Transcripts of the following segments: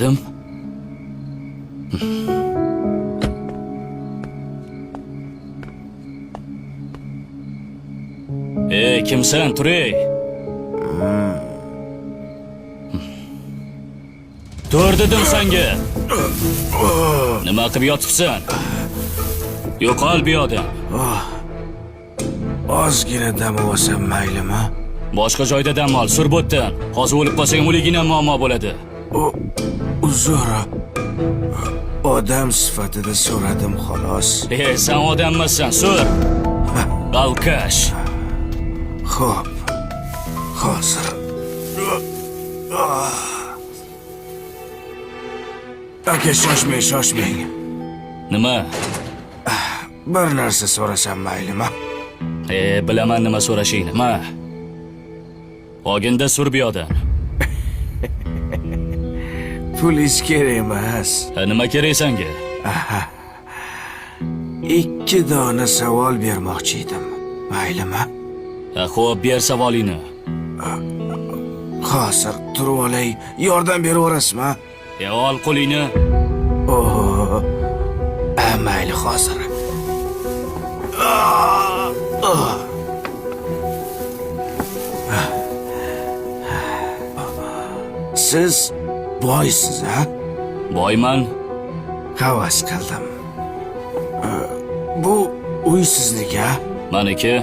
So'radim. Kimsan, Turay? Tur dedim senga. Nima qilib yotibsan? Yo'qol bu yoqdan. Ozgina dam olsam maylimi? Boshqa joyda dam ol, surbotdan. Hozir o'lib qolsang o'ligina muammo bo'ladi. Uzr. Odam sifatida so'radim xolos. Sen odam emassan, sur. Alkash. Xo'p. Hozir. Aka, shoshmang. Nima? Bir narsa so'rasam maylimi? Bilaman nima so'rashingni. Ma. Oginda sur bu yoqdan. Pul kerak emas. Nima kerak senga? 2 dona savol bermoqchi edim. Maylimi? Xo'p, ber savolingni. Hozir turib olay, yordam beraverasizmi? Ol qo'lingni. Mayli hozir. Siz boysiz, ha? Boyman. Havas qildim. Bu uy sizniki, ha? Meniki.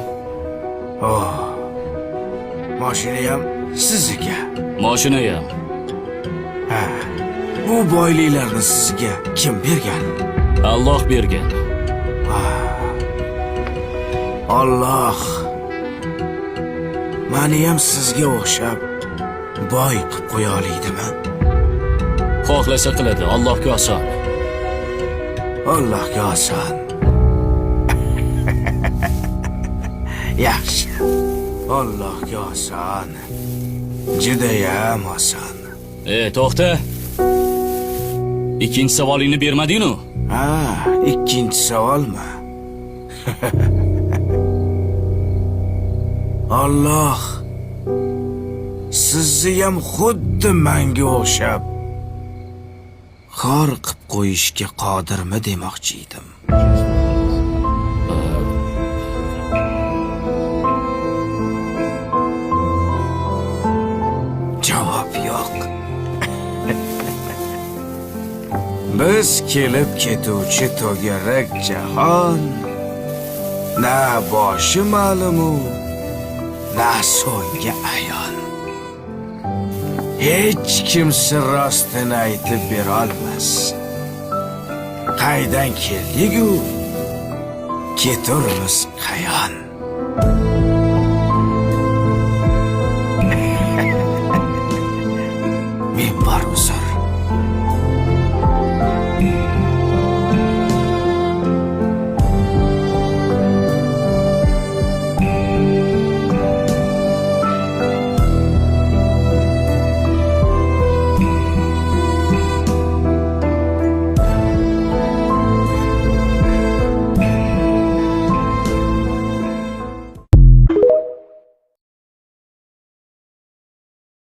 Mashina ham sizniki. Mashina ham. Bu boyliklarni sizga kim bergan? Alloh bergan. Alloh meni ham sizga o'xshab boy qilib qo'ya olaydimi? Xohlasa qiladi, Allohga oson. Allohga oson. Yaxshi. Allohga oson. Judayam oson. To'xta. Ikkinchi savolingni bermading-ku? Ikkinchi savolmi? Alloh sizni ham xuddi menga o'xshab xor qilib qo'yishga qodirmi demoqchi edim. Javob yo'q. Biz kelib ketuvchi to'garak jahon na boshi ma'lumu, na so'nggi ayon. Hech kim sir rostini aytib bera olmas. Qaydan keldik-u, keturmiz qayon. Men bor uzr.